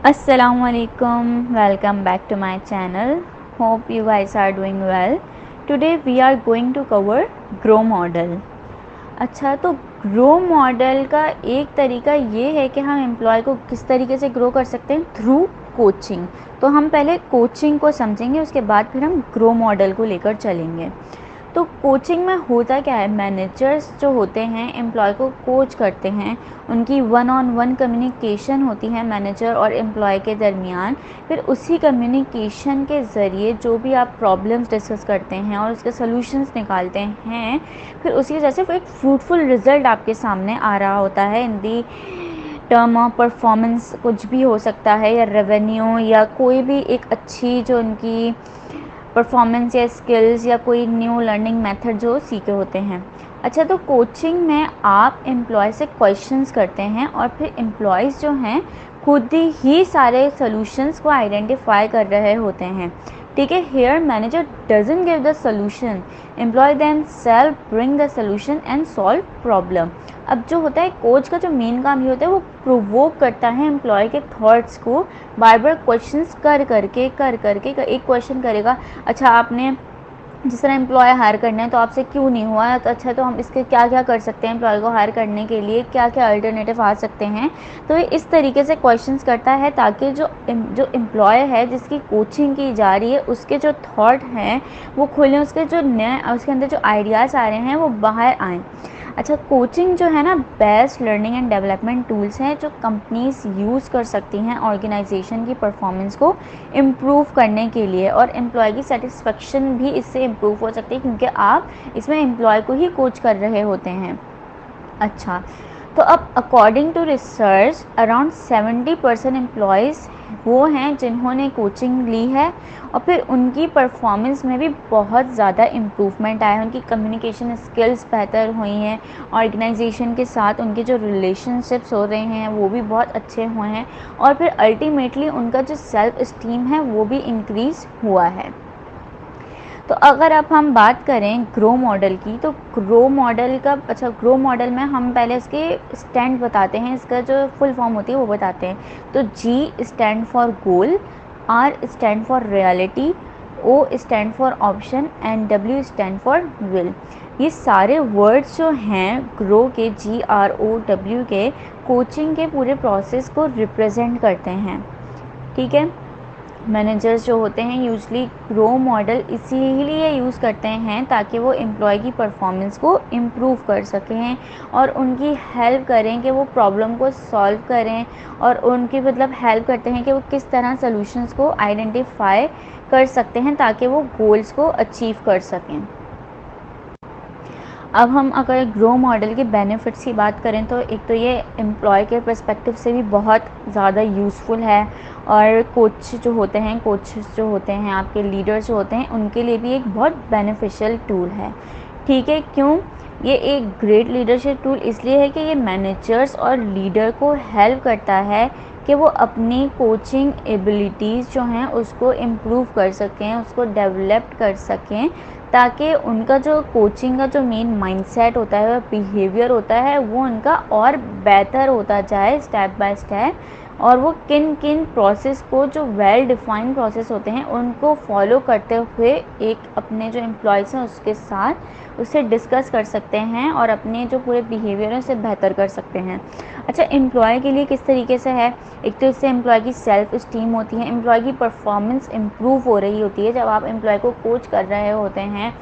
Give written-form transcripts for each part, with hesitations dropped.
Assalamualaikum, welcome back to my channel. Hope you guys are doing well. Today we are going to cover grow model. अच्छा, तो grow model का एक तरीका ये है कि हम एम्प्लॉय को किस तरीके से ग्रो कर सकते हैं, थ्रू कोचिंग। तो हम पहले कोचिंग को समझेंगे, उसके बाद फिर हम ग्रो मॉडल को लेकर चलेंगे। तो कोचिंग में होता क्या है, मैनेजर्स जो होते हैं एम्प्लॉय को कोच करते हैं, उनकी वन ऑन वन कम्युनिकेशन होती है मैनेजर और एम्प्लॉय के दरमियान। फिर उसी कम्युनिकेशन के ज़रिए जो भी आप प्रॉब्लम्स डिस्कस करते हैं और उसके सॉल्यूशंस निकालते हैं, फिर उसकी वजह से एक फ्रूटफुल रिज़ल्ट आपके सामने आ रहा होता है। इन दी टर्म ऑफ परफॉर्मेंस कुछ भी हो सकता है, या रेवेन्यू, या कोई भी एक अच्छी जो उनकी परफॉर्मेंस या स्किल्स या कोई न्यू लर्निंग मेथड जो सीखे होते हैं। अच्छा, तो कोचिंग में आप एम्प्लॉय से क्वेश्चंस करते हैं और फिर एम्प्लॉयज़ जो हैं खुद ही सारे सॉल्यूशंस को आइडेंटिफाई कर रहे होते हैं। ठीक है, here manager doesn't give the solution, employ them self bring the solution and solve problem. अब जो होता है कोच का जो मेन काम ये होता है, वो प्रोवोक करता है एम्प्लॉय के थॉट्स को, बार बार क्वेश्चंस कर करके एक क्वेश्चन करेगा, अच्छा आपने जिस तरह एम्प्लॉय हायर करना है तो आपसे क्यों नहीं हुआ, तो अच्छा तो हम इसके क्या क्या कर सकते हैं, एम्प्लॉय को हायर करने के लिए क्या क्या अल्टरनेटिव आ सकते हैं। तो ये इस तरीके से क्वेश्चंस करता है ताकि जो एम्प्लॉय है जिसकी कोचिंग की जा रही है उसके जो थॉट हैं वो खुलें, उसके जो नए उसके अंदर जो आइडियाज़ आ रहे हैं वो बाहर आएँ। अच्छा, कोचिंग जो है ना, best learning and development tools हैं जो कंपनीज यूज़ कर सकती हैं ऑर्गेनाइजेशन की परफॉर्मेंस को इम्प्रूव करने के लिए, और एम्प्लॉय की सेटिस्फेक्शन भी इससे इम्प्रूव हो सकती है क्योंकि आप इसमें एम्प्लॉय को ही कोच कर रहे होते हैं। अच्छा, तो अब according to research around 70% employees वो हैं जिन्होंने कोचिंग ली है और फिर उनकी परफॉर्मेंस में भी बहुत ज़्यादा इम्प्रूवमेंट आया है, उनकी कम्युनिकेशन स्किल्स बेहतर हुई हैं, ऑर्गेनाइजेशन के साथ उनके जो रिलेशनशिप्स हो रहे हैं वो भी बहुत अच्छे हुए हैं, और फिर अल्टीमेटली उनका जो सेल्फ इस्टीम है वो भी इंक्रीज़ हुआ है। तो अगर अब हम बात करें ग्रो मॉडल की, तो ग्रो मॉडल का ग्रो मॉडल में हम पहले इसके स्टैंड बताते हैं, इसका जो फुल फॉर्म होती है वो बताते हैं। तो G stand for goal, R stand for reality, O stand for option and W stand for will. ये सारे वर्ड्स जो हैं ग्रो के, GROW के, कोचिंग के पूरे प्रोसेस को रिप्रेजेंट करते हैं। ठीक है, मैनेजर्स जो होते हैं यूजली ग्रो मॉडल इसीलिए यूज़ करते हैं ताकि वो एम्प्लॉय की परफॉर्मेंस को इम्प्रूव कर सकें और उनकी हेल्प करें कि वो प्रॉब्लम को सॉल्व करें, और उनकी हेल्प करते हैं कि वो किस तरह सॉल्यूशंस को आइडेंटिफाई कर सकते हैं ताकि वो गोल्स को अचीव कर सकें। अब हम अगर ग्रो मॉडल के बेनिफिट्स की बात करें तो एक तो ये एम्प्लॉय के पर्सपेक्टिव से भी बहुत ज़्यादा यूज़फुल है, और कोच जो होते हैं आपके लीडर्स जो होते हैं उनके लिए भी एक बहुत बेनिफिशियल टूल है। ठीक है, क्यों? ये एक ग्रेट लीडरशिप टूल इसलिए है कि ये मैनेजर्स और लीडर को हेल्प करता है कि वो अपनी कोचिंग एबिलिटीज़ जो हैं उसको इम्प्रूव कर सकें, उसको डेवलप कर सकें, ताकि उनका जो कोचिंग का जो मेन माइंडसेट होता है, बिहेवियर होता है, वो उनका और बेहतर होता जाए स्टेप बाय स्टेप, और वो किन किन प्रोसेस को, जो वेल डिफाइंड प्रोसेस होते हैं, उनको फॉलो करते हुए एक अपने जो एम्प्लॉयज़ हैं उसके साथ उससे डिस्कस कर सकते हैं और अपने जो पूरे बिहेवियर हैं उसे बेहतर कर सकते हैं। अच्छा, एम्प्लॉय के लिए किस तरीके से है, एक तो इससे एम्प्लॉय की सेल्फ इस्टीम होती है, एम्प्लॉय की परफॉर्मेंस इम्प्रूव हो रही होती है जब आप एम्प्लॉय को कोच कर रहे होते हैं,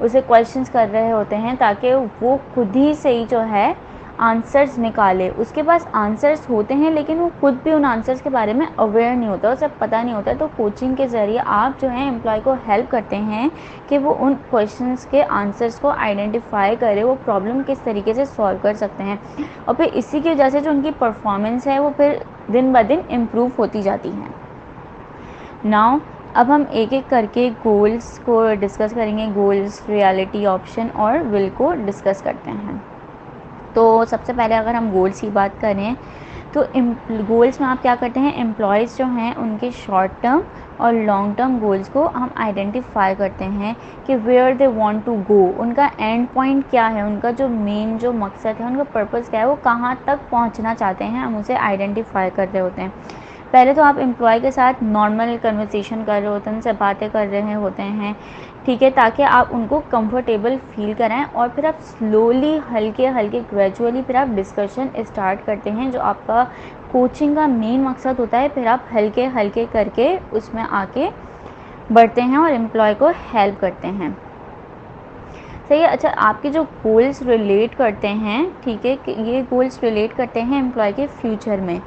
उसे क्वेश्चंस कर रहे होते हैं ताकि वो खुद ही से ही जो है आंसर्स निकाले। उसके पास आंसर्स होते हैं लेकिन वो खुद भी उन आंसर्स के बारे में अवेयर नहीं होता, उसे पता नहीं होता। तो कोचिंग के ज़रिए आप जो है एम्प्लॉय को हेल्प करते हैं कि वो उन क्वेश्चंस के आंसर्स को आइडेंटिफाई करे, वो प्रॉब्लम किस तरीके से सॉल्व कर सकते हैं, और फिर इसी की वजह से जो उनकी परफॉर्मेंस है वो फिर दिन ब दिन इम्प्रूव होती जाती है। नाउ अब हम एक एक करके गोल्स को डिस्कस करेंगे, गोल्स, रियलिटी, ऑप्शन और विल को डिस्कस करते हैं। तो सबसे पहले अगर हम गोल्स की बात करें तो गोल्स में आप क्या करते हैं, एम्प्लॉयज़ जो हैं उनके शॉर्ट टर्म और लॉन्ग टर्म गोल्स को हम आइडेंटिफाई करते हैं कि where they want to go, उनका एंड पॉइंट क्या है, उनका जो मेन जो मकसद है, उनका पर्पस क्या है, वो कहाँ तक पहुँचना चाहते हैं, हम उसे आइडेंटिफाई कर रहे होते हैं। पहले तो आप एम्प्लॉय के साथ नॉर्मल कन्वर्सेशन कर रहे होते हैं, उनसे बातें कर रहे होते हैं, ठीक है, ताकि आप उनको कंफर्टेबल फील कराएं। और फिर आप स्लोली, हल्के हल्के, ग्रेजुअली फिर आप डिस्कशन स्टार्ट करते हैं, जो आपका कोचिंग का मेन मकसद होता है। फिर आप हल्के हल्के करके उसमें आके बढ़ते हैं और एम्प्लॉय को हेल्प करते हैं। सही है। अच्छा, आपके जो गोल्स रिलेट करते हैं, ठीक है, कि ये गोल्स रिलेट करते हैं एम्प्लॉय के फ्यूचर में,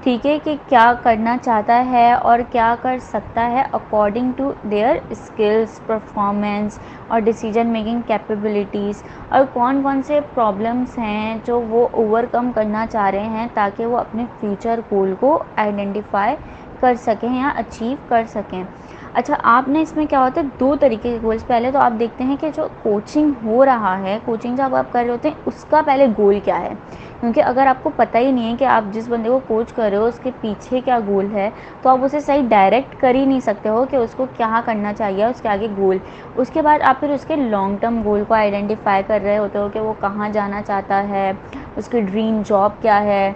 ठीक है, कि क्या करना चाहता है और क्या कर सकता है according to their skills, performance और डिसीजन मेकिंग कैपेबिलिटीज़, और कौन कौन से प्रॉब्लम्स हैं जो वो ओवरकम करना चाह रहे हैं ताकि वो अपने फ्यूचर गोल को आइडेंटिफाई कर सकें या अचीव कर सकें। अच्छा, आपने इसमें क्या होता है, दो तरीके के गोल्स। पहले तो आप देखते हैं कि जो कोचिंग हो रहा है, कोचिंग जब आप कर रहे होते हैं, उसका पहले गोल क्या है, क्योंकि अगर आपको पता ही नहीं है कि आप जिस बंदे को कोच कर रहे हो उसके पीछे क्या गोल है, तो आप उसे सही डायरेक्ट कर ही नहीं सकते हो कि उसको क्या करना चाहिए, उसके आगे गोल। उसके बाद आप फिर उसके लॉन्ग टर्म गोल को आइडेंटिफाई कर रहे होते हो कि वो कहाँ जाना चाहता है, उसकी ड्रीम जॉब क्या है,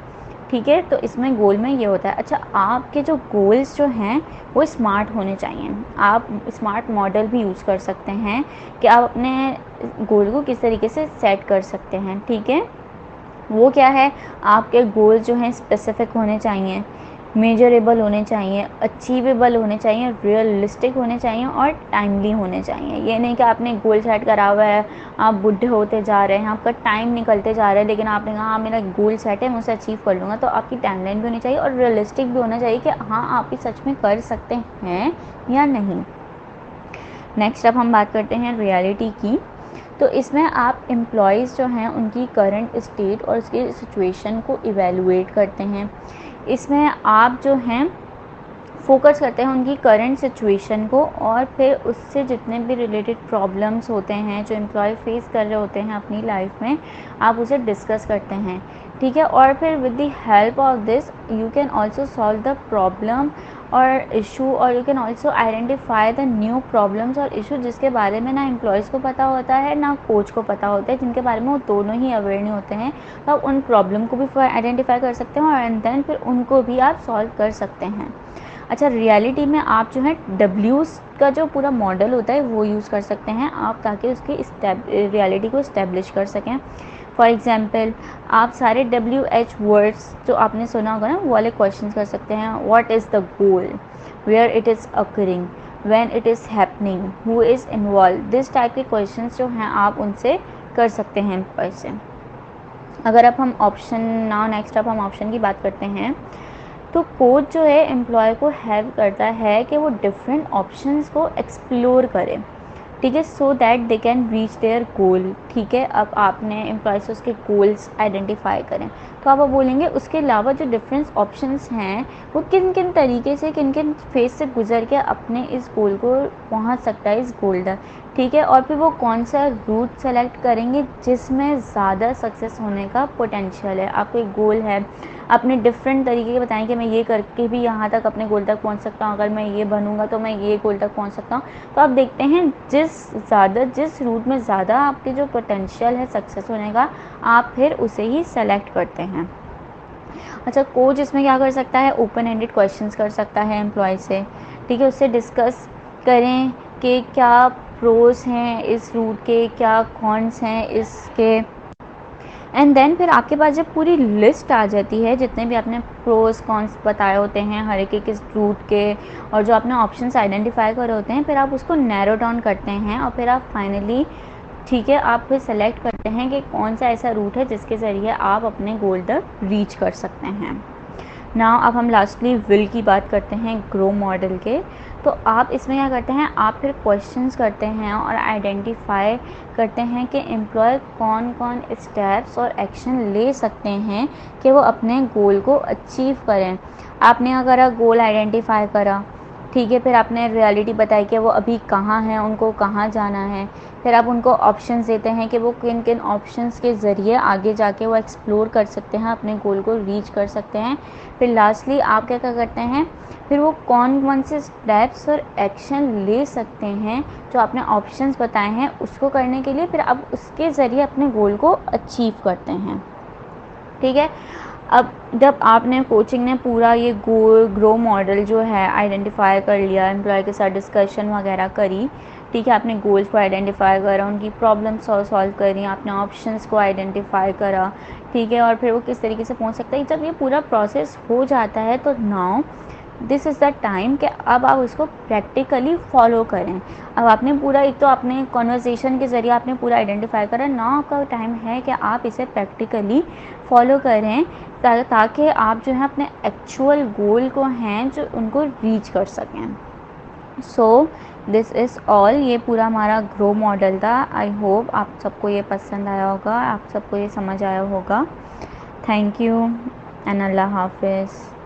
ठीक है। तो इसमें गोल में ये होता है। अच्छा, आपके जो गोल्स जो हैं वो स्मार्ट होने चाहिए। आप स्मार्ट मॉडल भी यूज़ कर सकते हैं कि आप अपने गोल को किस तरीके से सेट कर सकते हैं, ठीक है। वो क्या है, आपके गोल जो हैं स्पेसिफिक होने चाहिए, मेजरेबल होने चाहिए, अचीवेबल होने चाहिए, रियलिस्टिक होने चाहिए और टाइमली होने चाहिए। ये नहीं कि आपने गोल सेट करा हुआ है, आप बुढ़े होते जा रहे हैं, आपका टाइम निकलते जा रहा है, लेकिन आपने कहा हाँ मेरा गोल सेट है, मैं उसे अचीव कर लूँगा। तो आपकी टाइमलाइन भी होनी चाहिए और रियलिस्टिक भी होना चाहिए कि हाँ आप ये सच में कर सकते हैं या नहीं। नेक्स्ट अब हम बात करते हैं रियलिटी की। तो इसमें आप एम्प्लॉयज़ जो हैं उनकी करंट स्टेट और उसकी सिचुएशन को इवेलुएट करते हैं। इसमें आप जो हैं फोकस करते हैं उनकी करंट सिचुएशन को, और फिर उससे जितने भी रिलेटेड प्रॉब्लम्स होते हैं जो एम्प्लॉय फेस कर रहे होते हैं अपनी लाइफ में, आप उसे डिस्कस करते हैं, ठीक है। और फिर with the help of this you can also solve the problem और इशू, और you can also identify the new problems और इशू जिसके बारे में ना एम्प्लॉयज़ को पता होता है ना कोच को पता होता है, जिनके बारे में वो दोनों ही अवेयर नहीं होते हैं। तो आप उन प्रॉब्लम को भी आइडेंटिफाई कर सकते हैं और एंड देन फिर उनको भी आप सॉल्व कर सकते हैं। अच्छा, रियलिटी में आप जो है डब्ल्यूज़ का जो पूरा मॉडल होता है वो यूज़ कर सकते हैं आप, ताकि उसकी रियलिटी को इस्टेब्लिश कर सकें। फॉर एग्जांपल, आप सारे WH वर्ड्स जो आपने सुना होगा ना, वो वाले क्वेश्चंस कर सकते हैं। What is the goal, where it is occurring, when it is happening, who is involve, this type के क्वेश्चंस जो हैं आप उनसे कर सकते हैं एम्प्लॉय से। अगर अब हम नेक्स्ट अब हम ऑप्शन की बात करते हैं, तो कोच जो है एम्प्लॉय को हेल्प करता है कि वो डिफरेंट ऑप्शंस को एक्सप्लोर करें, ठीक है, so that they can reach there गोल, ठीक है। अब आपने एम्प्लॉय से उसके गोल्स आइडेंटिफाई करें, तो आप बोलेंगे उसके अलावा जो डिफरेंट ऑप्शंस हैं वो किन किन तरीके से, किन किन फेज से गुजर के अपने इस गोल को पहुंच सकता है, इस गोल तक, ठीक है। और फिर वो कौन सा रूट सेलेक्ट करेंगे जिसमें ज़्यादा सक्सेस होने का पोटेंशियल है। आपको एक गोल है, अपने डिफरेंट तरीके के बताएं कि मैं ये करके भी यहाँ तक अपने गोल तक पहुँच सकता हूँ, अगर मैं ये बनूँगा तो मैं ये गोल तक पहुँच सकता हूँ। तो आप देखते हैं जिस रूट में ज़्यादा आपके जो पोटेंशियल है सक्सेस होने का, आप फिर उसे ही सेलेक्ट करते हैं। अच्छा, कोच इसमें क्या कर सकता है, ओपन एंडेड क्वेश्चंस कर सकता है एम्प्लॉय से, ठीक है, उससे डिस्कस करें कि क्या प्रोस हैं इस रूट के, क्या कॉन्स हैं इसके, एंड देन फिर आपके पास जब पूरी लिस्ट आ जाती है, जितने भी आपने प्रोस कॉन्स बताए होते हैं हर एक किस रूट के, और जो आपने ऑप्शंस आइडेंटिफाई करे होते हैं, फिर आप उसको नैरो डाउन करते हैं और फिर आप फाइनली, ठीक है, आप फिर सेलेक्ट करते हैं कि कौन सा ऐसा रूट है जिसके ज़रिए आप अपने गोल तक रीच कर सकते हैं। नाउ अब हम लास्टली विल की बात करते हैं ग्रो मॉडल के। तो आप इसमें क्या करते हैं, आप फिर क्वेश्चंस करते हैं और आइडेंटिफाई करते हैं कि एम्प्लॉय कौन कौन स्टेप्स और एक्शन ले सकते हैं कि वो अपने गोल को अचीव करें। आपने अगर गोल आइडेंटिफाई करा, ठीक है, फिर आपने रियलिटी बताई कि वो अभी कहाँ हैं, उनको कहाँ जाना है, फिर आप उनको ऑप्शंस देते हैं कि वो किन किन ऑप्शंस के ज़रिए आगे जाके वो एक्सप्लोर कर सकते हैं, अपने गोल को रीच कर सकते हैं। फिर लास्टली आप क्या करते हैं, फिर वो कौन कौन से स्टेप्स और एक्शन ले सकते हैं जो आपने ऑप्शंस बताए हैं उसको करने के लिए, फिर आप उसके ज़रिए अपने गोल को अचीव करते हैं, ठीक है। अब जब आपने कोचिंग ने पूरा ये ग्रो मॉडल जो है आइडेंटिफाई कर लिया, एम्प्लॉय के साथ डिस्कशन वगैरह करी, ठीक है, आपने गोल्स को आइडेंटिफाई करा, उनकी प्रॉब्लम्स सॉल्व करी, आपने ऑप्शंस को आइडेंटिफाई करा, ठीक है, और फिर वो किस तरीके से पहुंच सकता है। जब ये पूरा प्रोसेस हो जाता है तो now this is the time कि अब आप उसको प्रैक्टिकली फॉलो करें। अब आपने पूरा, एक तो आपने कॉन्वर्सेशन के ज़रिए आपने पूरा आइडेंटिफाई करा, नाउ आपका टाइम है कि आप इसे प्रैक्टिकली फॉलो करें ताकि आप जो है अपने एक्चुअल गोल को हैं जो उनको रीच कर सकें। सो दिस इज़ ऑल, ये पूरा हमारा ग्रो मॉडल था। आई होप आप सबको ये पसंद आया होगा, आप सबको ये समझ आया होगा। थैंक यू एंड अल्लाह हाफिज़।